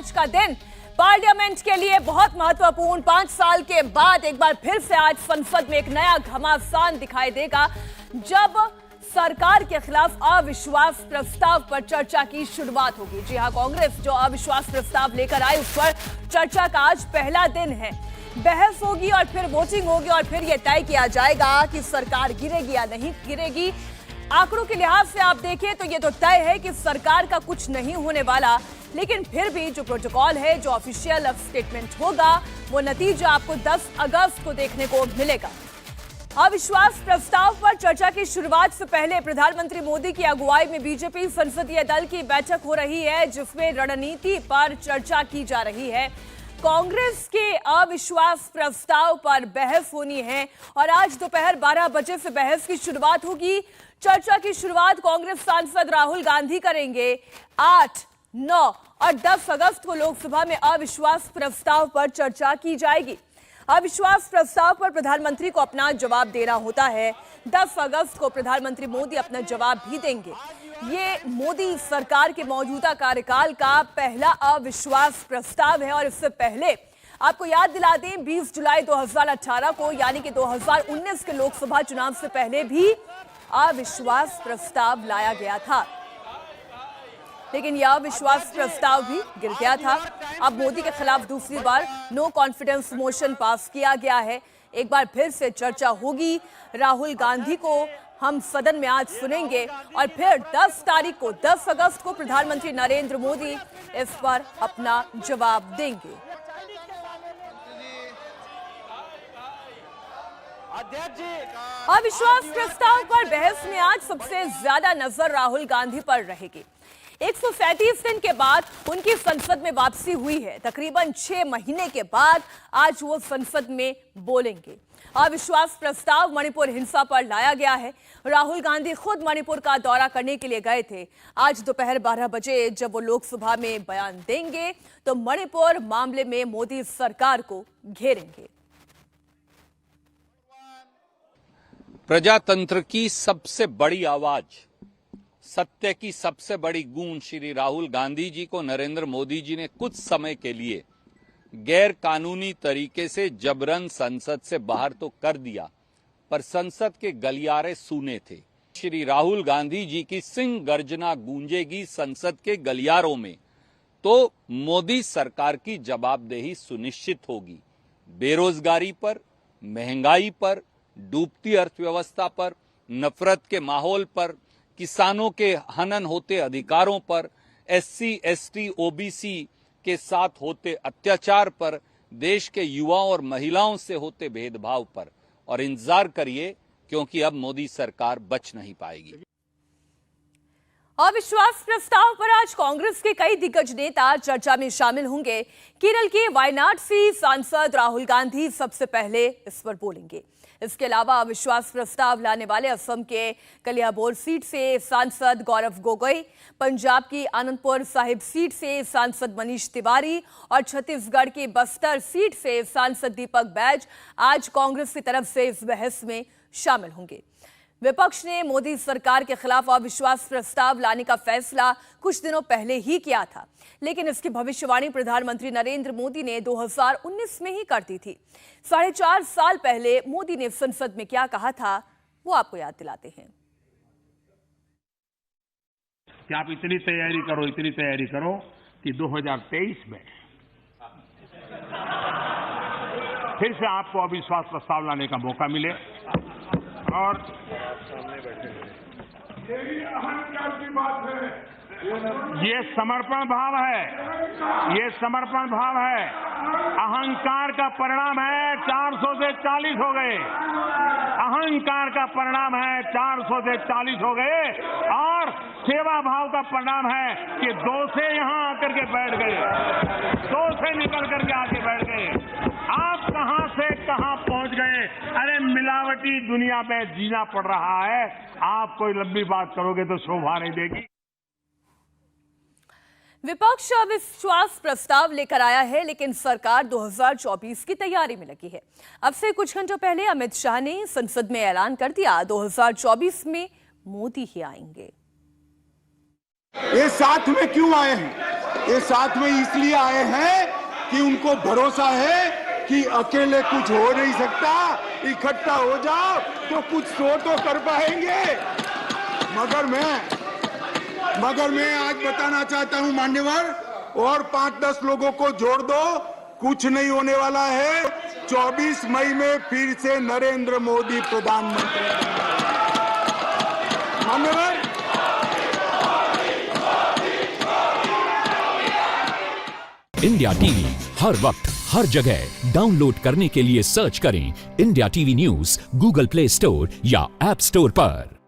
आज का दिन पार्लियामेंट के लिए बहुत महत्वपूर्ण। 5 साल के बाद एक बार फिर से आज संसद में एक नया घमासान दिखाई देगा जब सरकार के खिलाफ अविश्वास प्रस्ताव पर चर्चा की शुरुआत होगी। जी हां, कांग्रेस जो अविश्वास प्रस्ताव लेकर आई उस पर चर्चा का आज पहला दिन है। बहस होगी और फिर वोटिंग होगी और फिर यह तय किया जाएगा कि सरकार गिरेगी या नहीं गिरेगी। आंकड़ों के लिहाज से आप देखें तो यह तो तय है कि सरकार का कुछ नहीं होने वाला, लेकिन फिर भी जो प्रोटोकॉल है, जो ऑफिशियल स्टेटमेंट होगा, वो नतीजा आपको 10 अगस्त को देखने को मिलेगा। अविश्वास प्रस्ताव पर चर्चा की शुरुआत से पहले प्रधानमंत्री मोदी की अगुवाई में बीजेपी संसदीय दल की बैठक हो रही है, जिसमें रणनीति पर चर्चा की जा रही है। कांग्रेस के अविश्वास प्रस्ताव पर बहस होनी है और आज दोपहर 12 बजे से बहस की शुरुआत होगी। चर्चा की शुरुआत कांग्रेस सांसद राहुल गांधी करेंगे। 8, 9 और 10 अगस्त को लोकसभा में अविश्वास प्रस्ताव पर चर्चा की जाएगी। अविश्वास प्रस्ताव पर प्रधानमंत्री को अपना जवाब देना होता है। 10 अगस्त को प्रधानमंत्री मोदी अपना जवाब भी देंगे। ये मोदी सरकार के मौजूदा कार्यकाल का पहला अविश्वास प्रस्ताव है और इससे पहले आपको याद दिला दें 20 जुलाई 2018 को यानी कि 2019 के लोकसभा चुनाव से पहले भी अविश्वास प्रस्ताव लाया गया था, लेकिन यह अविश्वास प्रस्ताव भी गिर गया था। अब मोदी के खिलाफ दूसरी बार नो कॉन्फिडेंस मोशन पास किया गया है। एक बार फिर से चर्चा होगी। राहुल गांधी को हम सदन में आज सुनेंगे और फिर 10 तारीख को 10 अगस्त को प्रधानमंत्री नरेंद्र मोदी इस पर अपना जवाब देंगे। अविश्वास प्रस्ताव पर बहस में आज सबसे ज्यादा नजर राहुल गांधी पर रहेगी। 137 दिन के बाद उनकी संसद में वापसी हुई है। तकरीबन 6 महीने के बाद आज वो संसद में बोलेंगे। अविश्वास प्रस्ताव मणिपुर हिंसा पर लाया गया है। राहुल गांधी खुद मणिपुर का दौरा करने के लिए गए थे। आज दोपहर 12 बजे जब वो लोकसभा में बयान देंगे तो मणिपुर मामले में मोदी सरकार को घेरेंगे। प्रजातंत्र की सबसे बड़ी आवाज, सत्य की सबसे बड़ी गूंज श्री राहुल गांधी जी को नरेंद्र मोदी जी ने कुछ समय के लिए गैर कानूनी तरीके से जबरन संसद से बाहर तो कर दिया, पर संसद के गलियारे सूने थे। श्री राहुल गांधी जी की सिंह गर्जना गूंजेगी संसद के गलियारों में तो मोदी सरकार की जवाबदेही सुनिश्चित होगी। बेरोजगारी पर, महंगाई पर, डूबती अर्थव्यवस्था पर, नफरत के माहौल पर, किसानों के हनन होते अधिकारों पर, SC, ST, OBC के साथ होते अत्याचार पर, देश के युवाओं और महिलाओं से होते भेदभाव पर। और इंतजार करिए, क्योंकि अब मोदी सरकार बच नहीं पाएगी। अविश्वास प्रस्ताव पर आज कांग्रेस के कई दिग्गज नेता चर्चा में शामिल होंगे। केरल के वायनाड से सांसद राहुल गांधी सबसे पहले इस पर बोलेंगे। इसके अलावा अविश्वास प्रस्ताव लाने वाले असम के कलियाबोर सीट से सांसद गौरव गोगोई, पंजाब की आनंदपुर साहिब सीट से सांसद मनीष तिवारी और छत्तीसगढ़ की बस्तर सीट से सांसद दीपक बैज आज कांग्रेस की तरफ से इस बहस में शामिल होंगे। विपक्ष ने मोदी सरकार के खिलाफ अविश्वास प्रस्ताव लाने का फैसला कुछ दिनों पहले ही किया था, लेकिन इसकी भविष्यवाणी प्रधानमंत्री नरेंद्र मोदी ने 2019 में ही कर दी थी। 4.5 साल पहले मोदी ने संसद में क्या कहा था, वो आपको याद दिलाते हैं। कि आप इतनी तैयारी करो कि 2023 में फिर से आपको अविश्वास प्रस्ताव लाने का मौका मिले। और ये समर्पण भाव है, अहंकार का परिणाम है 400 से 40 हो गए, अहंकार का परिणाम है 400 से 40 हो गए और सेवा भाव का परिणाम है कि 2 से यहां आकर के बैठ गए, 2 से निकल करके आके बैठ गए। आप कहां से कहां पहुंच गए। अरे मिलावटी दुनिया में जीना पड़ रहा है। आप कोई लंबी बात करोगे तो शोभा नहीं देगी। विपक्ष अविश्वास प्रस्ताव लेकर आया है, लेकिन सरकार 2024 की तैयारी में लगी है। अब से कुछ घंटों पहले अमित शाह ने संसद में ऐलान कर दिया 2024 में मोदी ही आएंगे। ये साथ में क्यों आए हैं? ये साथ में इसलिए आए हैं कि उनको भरोसा है कि अकेले कुछ हो नहीं सकता, इकट्ठा हो जाओ तो कुछ तो कर पाएंगे। मगर मैं आज बताना चाहता हूं मान्यवर, और 5-10 लोगों को जोड़ दो, कुछ नहीं होने वाला है। 24 मई में फिर से नरेंद्र मोदी प्रधानमंत्री। मान्यवर, इंडिया टीवी हर वक्त हर जगह डाउनलोड करने के लिए सर्च करें India TV news Google play store या ऐप स्टोर पर।